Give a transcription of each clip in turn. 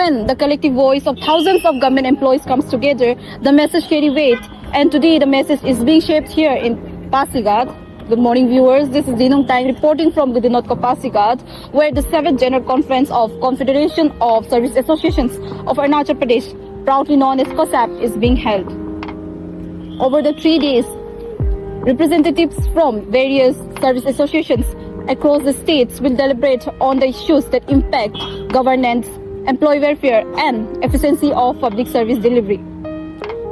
when the collective voice of thousands of government employees comes together, the message carry weight. And today the message is being shaped here in Pasigat. Good morning, viewers. This is Dinong Tang reporting from Gudinotko, Pasigat, where the 7th General Conference of Confederation of Service Associations of Arunachal Pradesh, proudly known as COSAP, is being held. Over the 3 days, representatives from various service associations across the states will deliberate on the issues that impact governance, employee welfare, and efficiency of public service delivery.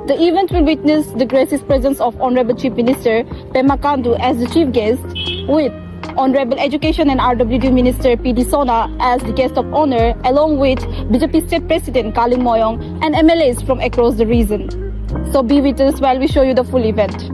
The event will witness the gracious presence of Honorable Chief Minister Pema Khandu as the chief guest, with Honorable Education and RWD Minister P.D. Sona as the guest of honor, along with BJP State President Kaling Moyong and MLAs from across the region. So be with us while we show you the full event.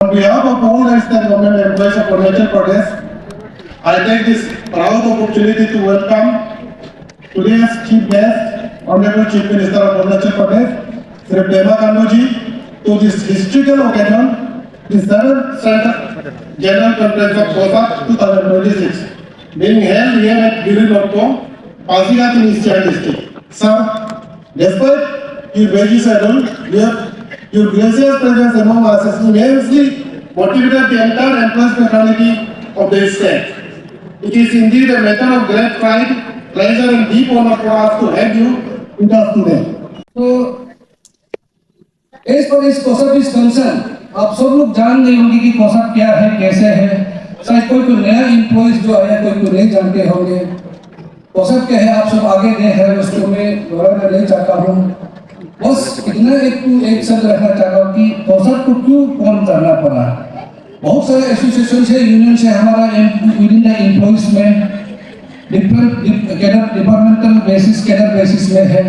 On behalf of all registered government employees of Arunachal Pradesh, I take this proud opportunity to welcome today's chief guest, Honorable Chief Minister of Arunachal Pradesh, Sri Pema Khandu ji, to this historical occasion, the 7th General Conference of COSAP 2026, being held here at Gudinotko, Pasigat in East District. Sir, despite your busy schedule, your gracious presence among us has immensely motivated the entire employees fraternity of the state. It is indeed a matter of great pride, pleasure and deep honor for us to have you with us today. So, as far as COSAP is concerned, आप सब लोग जान गए होंगे कि COSAP क्या है, कैसे है। शायद कोई नया एम्प्लॉइज जो आया कोई नहीं जानते होंगे। COSAP क्या है आप सब आगे देख रहे हैं, उसको मैं दोहराना नहीं चाहता हूँ। बस इतना एक शब्द रखना चाहता हूँ कि COSAP को क्यों फॉर्म करना पड़ा। बहुत सारे एसोसिएशन है, यूनियन है हमारा विदिन द एम्प्लॉइज में, different departmental basis cadre basis में है।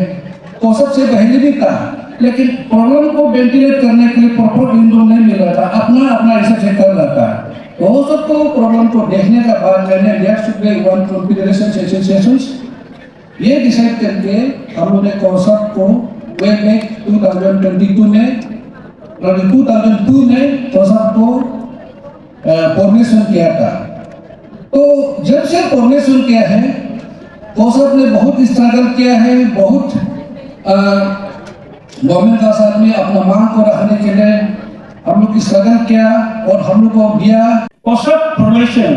COSAP से पहले भी था, लेकिन प्रॉब्लम को वेंटिलेट करने के लिए प्रॉपर विंडो नहीं मिल रहा था, अपना हिसाब से कर रहा था। वो सबको प्रॉब्लम को देखने के बाद मैंने react to one configuration associations ये डिसाइड करके हम लोगों ने कॉन्सेप्ट को वे बैक 2022 में 2002 में कॉन्सेप्ट को फॉर्मेशन किया था। तो जब से फॉर्मेशन किया है कॉन्सेप्ट ने बहुत स्ट्रगल किया है, बहुत गवर्नमेंट का साथ में अपना मांग को रखने के लिए हम लोग स्ट्रगल किया और हम लोग को दिया। COSAP formation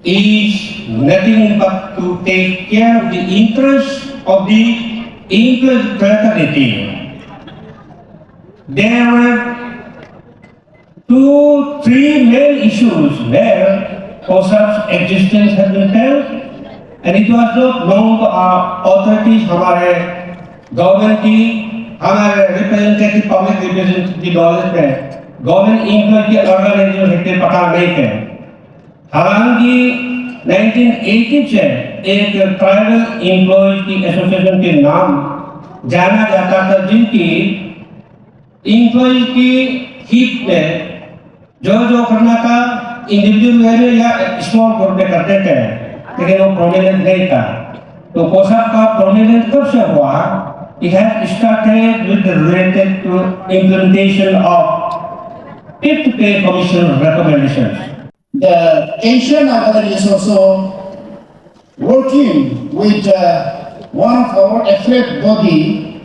is nothing but to take care of the interest of the employee fraternity. There were 2-3 main issues where COSAP's existence has been held, and it was not known to our authorities, हमारे government की, हमारे representative public representative knowledge में government employ की organisation से पता नहीं है। हालांकि 1980 से एक ट्राइबल एम्प्लॉय की एसोसिएशन के नाम जाना जाता था, जिनकी एम्प्लॉय की हित में जो करना था इंडिविजुअल वे में या स्मॉल ग्रुप में करते थे, लेकिन वो प्रोमिनेंट नहीं था। तो COSAP का प्रोमिनेंट कब से हुआ? It has started with the related to implementation of pay commission recommendations. The Asian Academy is also working with one of our affiliate body,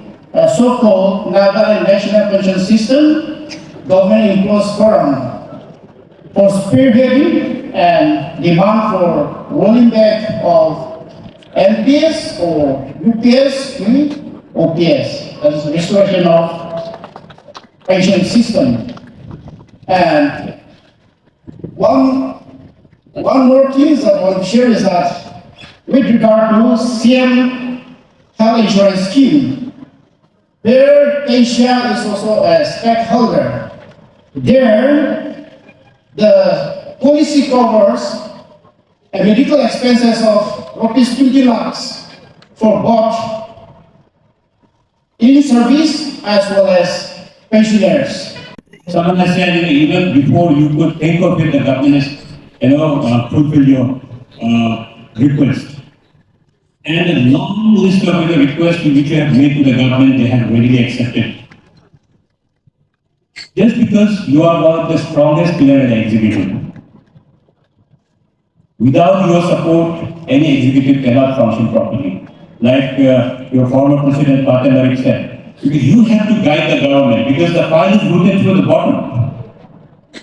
so-called Nagaland National Pension System Government Employees Forum, for spearheading and demand for rolling back of NPS or UPS to OPS, that is restoration of pension system. And one more thing that I want to share is that with regard to CM health insurance scheme, there Asia is also a stakeholder. There, the policy covers medical expenses of rupees 20 lakhs for both in service as well as pensioners. Someone has said, even before you could think of it, the government is, fulfill your request. And a long list of the requests which you have made to the government, they have readily accepted. Just because you are one of the strongest pillars in the executive. Without your support, any executive cannot function properly. Like your former president, Patel said, you have to guide the government because the file is rooted through the bottom.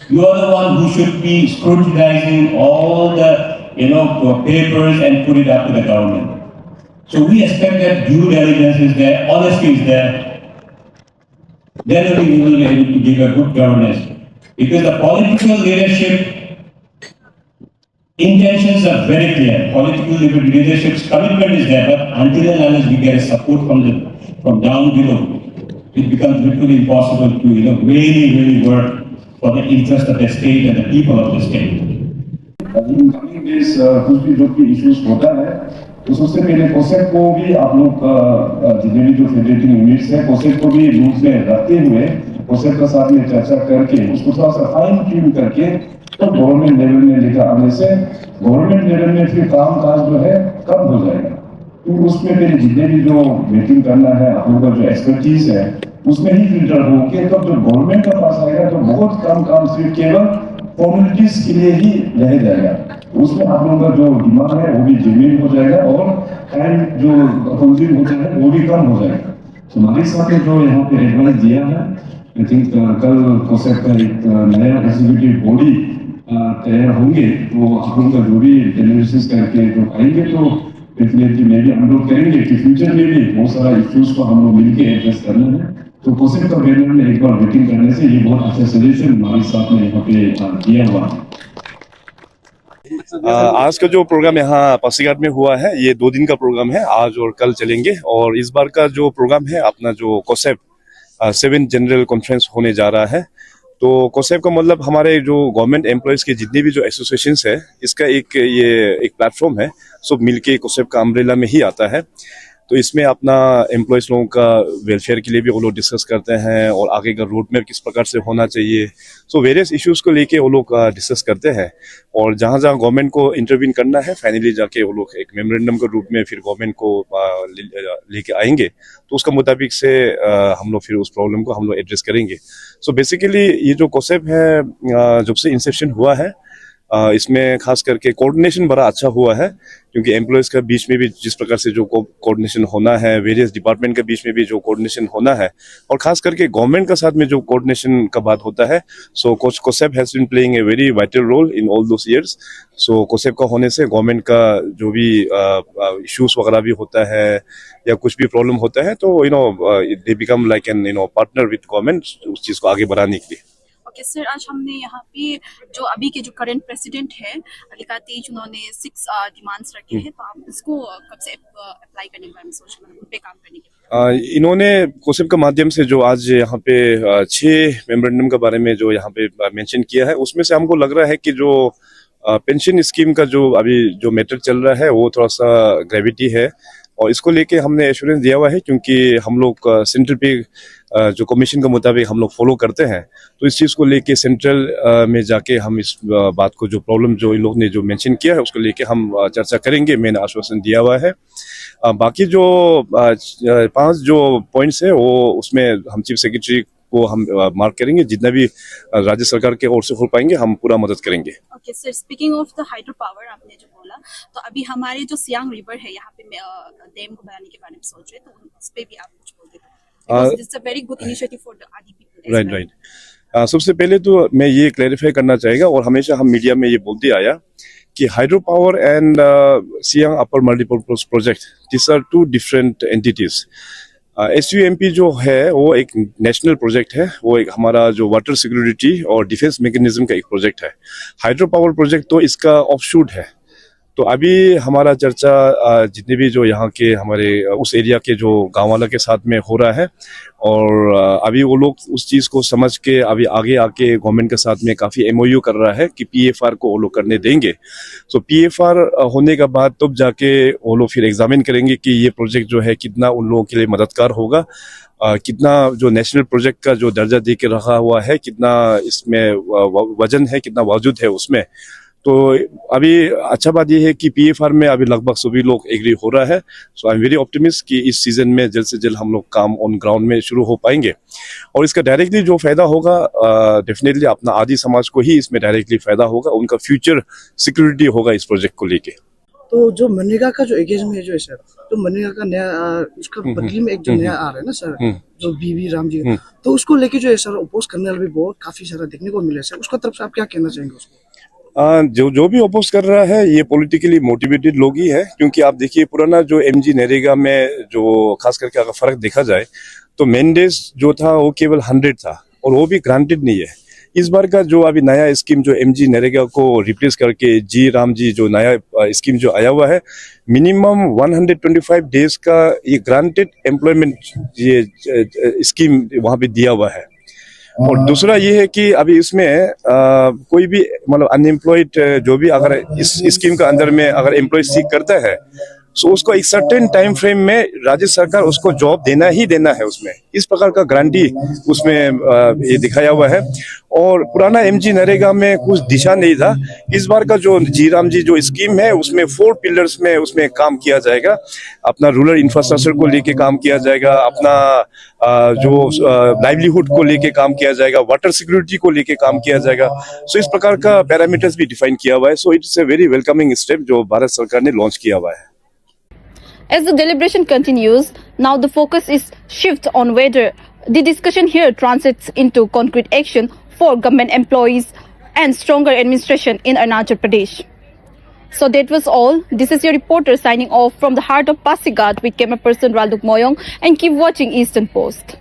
You are the one who should be scrutinizing all the papers and put it up to the government. So we expect that due diligence is there, honesty is there. Then only we will be able to give a good governance. Because the political leadership intentions are very clear. Political leadership's commitment is there, but until and unless we get a support from down below, it becomes literally impossible to really work for the interest of the state and the people of the state. In coming days, कुछ भी जो भी issues होता है, तो सबसे पहले COSAP को भी आप लोग जितने भी जो फेडरेटिंग यूनिट्स हैं, COSAP को भी रूप में रखते हुए COSAP का साथ में चर्चा करके उसको थोड़ा सा फाइन ट्यून करके तो गवर्नमेंट लेवल में लेकर आने से गवर्नमेंट लेवल में फिर काम काज जो है कम हो जाएगा। तो उसमें फिर जितने भी जो मीटिंग करना है आप लोगों का जो एक्सपर्टीज है उसमें ही फिल्टर हो के तब जो गवर्नमेंट के पास आएगा तो बहुत कम काम सिर्फ केवल फॉर्मेलिटीज के लिए ही रह जाएगा। उसमें आप लोगों का जो दिमाग है वो भी जेन्युइन हो जाएगा और टाइम जो कंज्यूम होता है वो भी कम हो जाएगा। तो हमारे साथ में जो यहाँ पे एडवाइस दिया है, आई थिंक कल COSAP का एक नया एग्जीक्यूटिव बॉडी तैयार होंगे तो आप लोगों का जो भी एनालिसिस करके जो आएंगे तो डेफिनेटली मे भी हम लोग करेंगे कि फ्यूचर में भी बहुत सारा इश्यूज को हम लोग मिलकर एड्रेस करना है। तो COSAP का बैनर में एक बार मीटिंग करने से ये बहुत अच्छा सजेशन हमारे साथ में यहाँ पे दिया हुआ है। आज का जो प्रोग्राम यहाँ पासीघाट में हुआ है ये 2 दिन का प्रोग्राम है, आज और कल चलेंगे। और इस बार का जो प्रोग्राम है अपना जो COSAP 7th जनरल कॉन्फ्रेंस होने जा रहा है। तो COSAP का मतलब हमारे जो गवर्नमेंट एम्प्लॉयज के जितने भी जो एसोसिएशंस है इसका एक प्लेटफॉर्म है, सब मिलके COSAP का अम्ब्रेला में ही आता है। तो इसमें अपना एम्प्लॉयज़ लोगों का वेलफेयर के लिए भी वो लोग डिस्कस करते हैं और आगे का रूट मैप किस प्रकार से होना चाहिए। सो वेरियस इश्यूज़ को लेके वो लोग डिस्कस करते हैं और जहाँ जहाँ गवर्नमेंट को इंटरवीन करना है फाइनली जाके वो लोग एक मेमोरेंडम के रूप में फिर गवर्नमेंट को लेके आएंगे, तो उसका मुताबिक से हम लोग फिर उस प्रॉब्लम को हम लोग एड्रेस करेंगे। सो बेसिकली ये जो कॉन्सेप्ट है जब से इंसेप्शन हुआ है इसमें खास करके कोऑर्डिनेशन बड़ा अच्छा हुआ है, क्योंकि एम्प्लॉयज के बीच में भी जिस प्रकार से जो कोऑर्डिनेशन होना है, वेरियस डिपार्टमेंट के बीच में भी जो कोऑर्डिनेशन होना है और खास करके गवर्नमेंट के साथ में जो कोऑर्डिनेशन का बात होता है, so COSAP has been playing a very vital role in all those years. So COSAP का होने से गवर्नमेंट का जो भी इश्यूज वगैरह भी होता है या कुछ भी प्रॉब्लम होता है तो they become like an partner with government उस चीज को आगे बढ़ाने के लिए। ओके सर, आज हमने यहाँ पे जो अभी के जो करंट प्रेसिडेंट है अलिका तेज, उन्होंने 6 डिमांड्स रखे हैं, तो आप इसको कब से अप्लाई करने के बारे में सोच रहे हैं, उन पे काम करने के? इन्होंने COSAP के माध्यम से जो आज यहाँ पे 6 मेमोरेंडम के बारे में जो यहाँ पे मेंशन किया है, उसमें से हमको लग रहा है कि जो पेंशन स्कीम का जो अभी जो मैटर चल रहा है वो थोड़ा सा ग्रेविटी है और इसको लेके हमने एश्योरेंस दिया हुआ है, क्योंकि हम लोग सेंट्रल पे जो कमीशन के मुताबिक हम लोग फॉलो करते हैं, तो इस चीज़ को लेके सेंट्रल में जाके हम इस बात को जो प्रॉब्लम जो इन लोग ने जो मेंशन किया है उसको लेके हम चर्चा करेंगे। मैंने आश्वासन दिया हुआ है। बाकी जो 5 जो पॉइंट्स है वो उसमें हम चीफ सेक्रेटरी को हम मार्क करेंगे, जितना भी राज्य सरकार के ओर से हो पाएंगे हम पूरा मदद करेंगे। Okay sir, speaking of the hydro power, आपने जो बोला, तो अभी हमारे जो सियांग रिवर है यहाँ पे डैम को बनाने के बारे में सोच रहे हैं, तो उस पे भी आप कुछ बोल देते? It's a very good initiative for the Adi people. Right. सबसे पहले तो मैं ये क्लैरिफाई करना चाहेगा और हमेशा हम मीडिया में ये बोलते आया कि hydro power and Siang upper multipurpose project, this are 2 different entities. SUMP जो है वो एक नेशनल प्रोजेक्ट है, वो एक हमारा जो वाटर सिक्योरिटी और डिफेंस मैकेनिज्म का एक प्रोजेक्ट है। हाइड्रो पावर प्रोजेक्ट तो इसका ऑफशूट है। तो अभी हमारा चर्चा जितने भी जो यहाँ के हमारे उस एरिया के जो गाँव वाला के साथ में हो रहा है और अभी वो लोग उस चीज़ को समझ के अभी आगे आके गवर्नमेंट के साथ में काफ़ी MOU कर रहा है कि PFR को वो लोग करने देंगे। सो PFR होने के बाद तब जाके वो लोग फिर एग्जामिन करेंगे कि ये प्रोजेक्ट जो है कितना उन लोगों के लिए मददगार होगा, कितना जो नेशनल प्रोजेक्ट का जो दर्जा दे के रखा हुआ है, कितना इसमें वजन है, कितना वजूद है उसमें। तो अभी अच्छा बात यह है कि PFR में अभी लगभग सभी लोग एग्री हो रहा है। सो आई एम वेरी ऑप्टिमिस्ट कि इस सीजन में जल्द से जल्द हम लोग काम ऑन ग्राउंड में शुरू हो पाएंगे और इसका डायरेक्टली जो फायदा होगा डेफिनेटली अपना आदि समाज को ही इसमें डायरेक्टली फायदा होगा, उनका फ्यूचर सिक्योरिटी होगा इस प्रोजेक्ट को लेके। तो जो मनरेगा का जो एंगेजमेंट है जो है सर, तो मनरेगा का नया उसका बदली में एक जो नया आ रहा है ना सर, जो BV राम जी, तो उसको लेके जो है सर अपोज करने वाले भी बहुत काफी सारा देखने को मिला सर, उसका तरफ से आप क्या कहना चाहेंगे उसको? जो भी अपोज कर रहा है ये पॉलिटिकली मोटिवेटेड लोग ही है, क्योंकि आप देखिए पुराना जो MG नरेगा में जो खास करके अगर फर्क देखा जाए तो मैंडेज जो था वो केवल 100 था और वो भी ग्रांटेड नहीं है। इस बार का जो अभी नया स्कीम जो MG नरेगा को रिप्लेस करके जी राम जी जो नया स्कीम जो आया हुआ है, मिनिमम 125 डेज का ये ग्रांटेड एम्प्लॉयमेंट ये स्कीम वहाँ पे दिया हुआ है। और दूसरा ये है कि अभी इसमें कोई भी मतलब अनएम्प्लॉयड जो भी अगर इस स्कीम के अंदर में अगर एम्प्लॉय सीख करता है सो उसको एक सर्टेन टाइम फ्रेम में राज्य सरकार उसको जॉब देना ही देना है। उसमें इस प्रकार का गारंटी उसमें ये दिखाया हुआ है। और पुराना MG नरेगा में कुछ दिशा नहीं था। इस बार का जो जी राम जी जो स्कीम है उसमें 4 पिलर्स में उसमें काम किया जाएगा। अपना रूरल इंफ्रास्ट्रक्चर को लेके काम किया जाएगा, अपना जो लाइवलीहुड को लेके काम किया जाएगा, वाटर सिक्योरिटी को लेके काम किया जाएगा। सो इस प्रकार का पैरामीटर्स भी डिफाइन किया हुआ है। So it's a very welcoming step जो भारत सरकार ने लॉन्च किया हुआ है। As the deliberation continues, now the focus is shift on whether the discussion here translates into concrete action for government employees and stronger administration in Arunachal Pradesh. So that was all. This is your reporter signing off from the heart of Pasighat with camera person Ralduk Moyong, and keep watching Eastern Post.